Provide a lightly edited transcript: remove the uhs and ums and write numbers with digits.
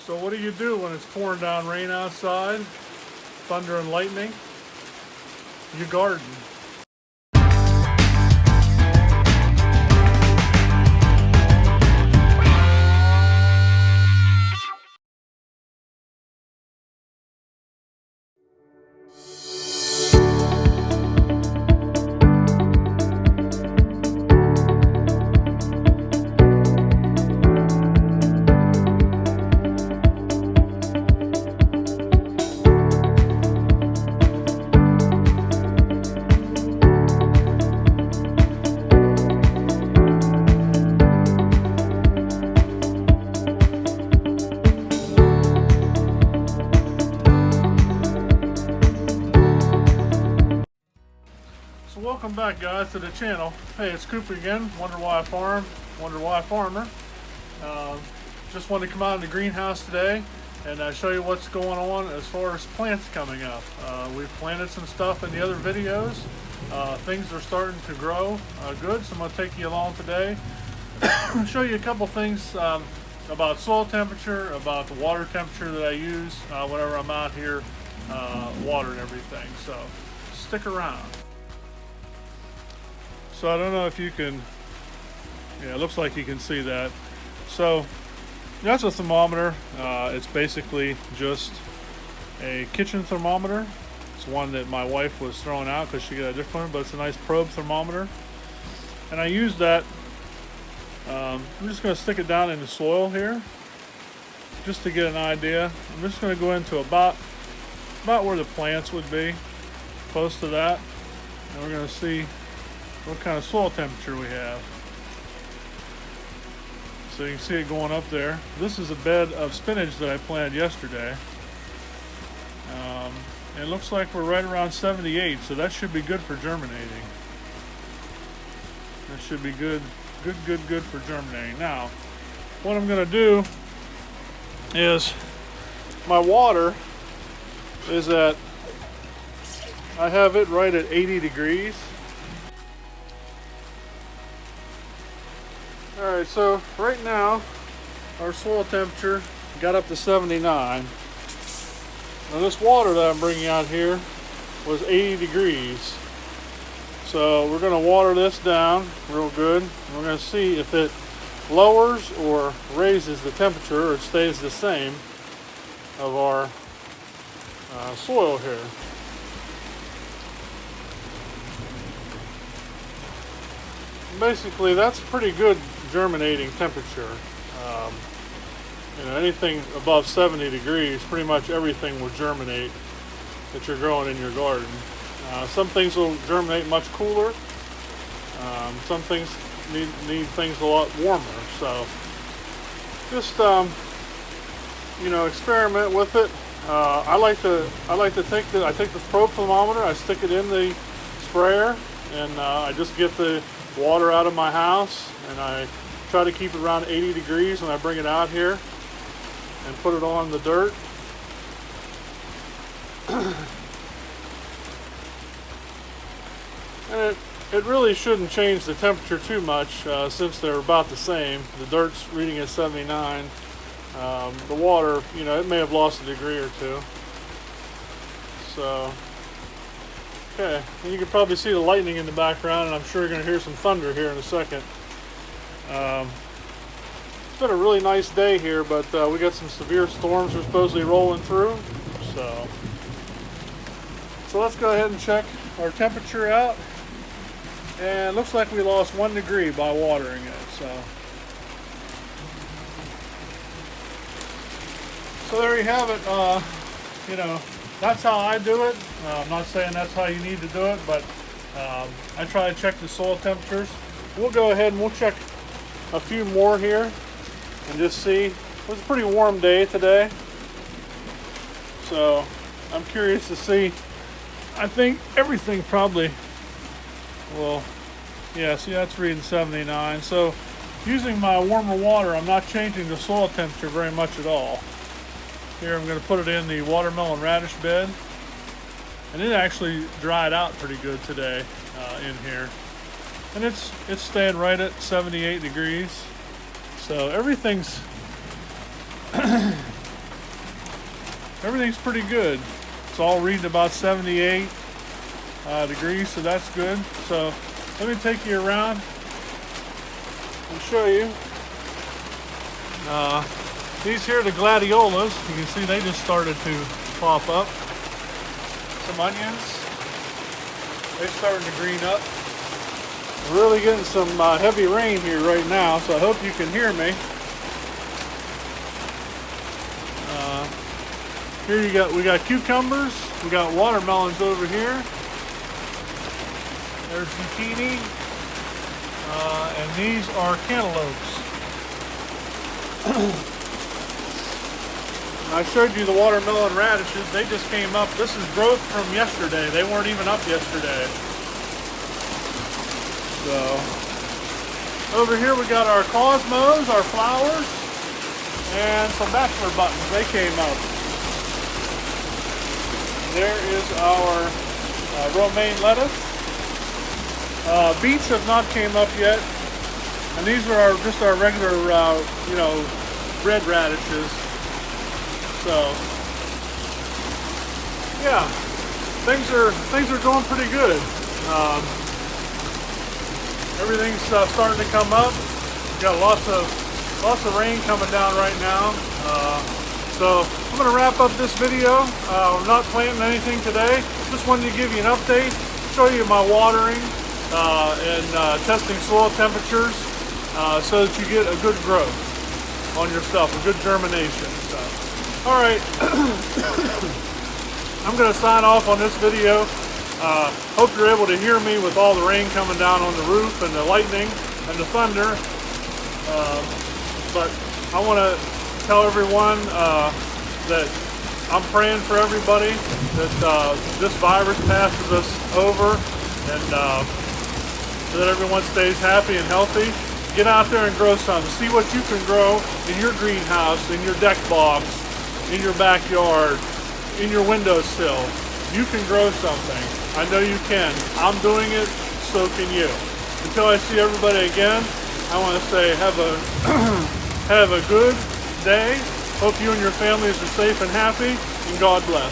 So what do you do when it's pouring down rain outside, thunder and lightning? You garden. So welcome back, guys, to the channel. Hey, it's Cooper again, Wonder Why Farm, Wonder Why Farmer. Just wanted to come out of the greenhouse today and show you what's going on as far as plants coming up. We've planted some stuff in the other videos. Things are starting to grow good, so I'm going to take you along today. Show you a couple things about soil temperature, about the water temperature that I use whenever I'm out here watering everything. So stick around. So I don't know if you can, yeah, it looks like you can see that. So that's a thermometer. It's basically just a kitchen thermometer. It's one that my wife was throwing out because she got a different one, but it's a nice probe thermometer. And I use that, I'm just going to stick it down in the soil here, just to get an idea. I'm just going to go into about where the plants would be, close to that. And we're going to see what kind of soil temperature we have. So you can see it going up there. This is a bed of spinach that I planted yesterday. And it looks like we're right around 78, so that should be good for germinating. That should be good for germinating. Now, what I'm gonna do is, my water is at, I have it right at 80 degrees. Alright, so right now our soil temperature got up to 79. Now this water that I'm bringing out here was 80 degrees. So we're going to water this down real good. We're going to see if it lowers or raises the temperature or it stays the same of our soil here. Basically, that's pretty good germinating temperature. Anything above 70 degrees, pretty much everything will germinate that you're growing in your garden. Some things will germinate much cooler. Some things need things a lot warmer. So just experiment with it. I like to take the probe thermometer, I stick it in the sprayer, and I just get the water out of my house, and I try to keep it around 80 degrees when I bring it out here and put it on the dirt. And it really shouldn't change the temperature too much since they're about the same. The dirt's reading at 79. The water, it may have lost a degree or two. So, okay, and you can probably see the lightning in the background, and I'm sure you're going to hear some thunder here in a second. It's been a really nice day here, but we got some severe storms we're supposedly rolling through. So let's go ahead and check our temperature out. And it looks like we lost 1 degree by watering it. So there you have it. That's how I do it. I'm not saying that's how you need to do it, but I try to check the soil temperatures. We'll go ahead and we'll check a few more here and just see. It was a pretty warm day today, so I'm curious to see. I think everything probably will, yeah, see, that's reading 79. So using my warmer water, I'm not changing the soil temperature very much at all. Here I'm going to put it in the watermelon radish bed, and it actually dried out pretty good today in here, and it's staying right at 78 degrees. So everything's everything's pretty good. It's all reading about 78 degrees, so that's good. So let me take you around and show you. These here are the gladiolas. You can see they just started to pop up. Some onions. They're starting to green up. We're really getting some heavy rain here right now, so I hope you can hear me. Here we got cucumbers. We got watermelons over here. There's zucchini. And these are cantaloupes. I showed you the watermelon radishes. They just came up. This is growth from yesterday. They weren't even up yesterday. So, over here we got our cosmos, our flowers, and some bachelor buttons. They came up. There is our romaine lettuce. Beets have not came up yet. And these are just our regular, red radishes. So, yeah, things are going pretty good. Everything's starting to come up. We got lots of rain coming down right now. So I'm going to wrap up this video. I'm not planting anything today. Just wanted to give you an update, show you my watering and testing soil temperatures so that you get a good growth on your stuff, a good germination. So. All right, I'm going to sign off on this video. Hope you're able to hear me with all the rain coming down on the roof and the lightning and the thunder. But I want to tell everyone that I'm praying for everybody, that this virus passes us over, and so that everyone stays happy and healthy. Get out there and grow something. See what you can grow in your greenhouse, in your deck box, in your backyard, in your windowsill. You can grow something. I know you can. I'm doing it, so can you. Until I see everybody again, I want to say have a good day. Hope you and your families are safe and happy, and God bless.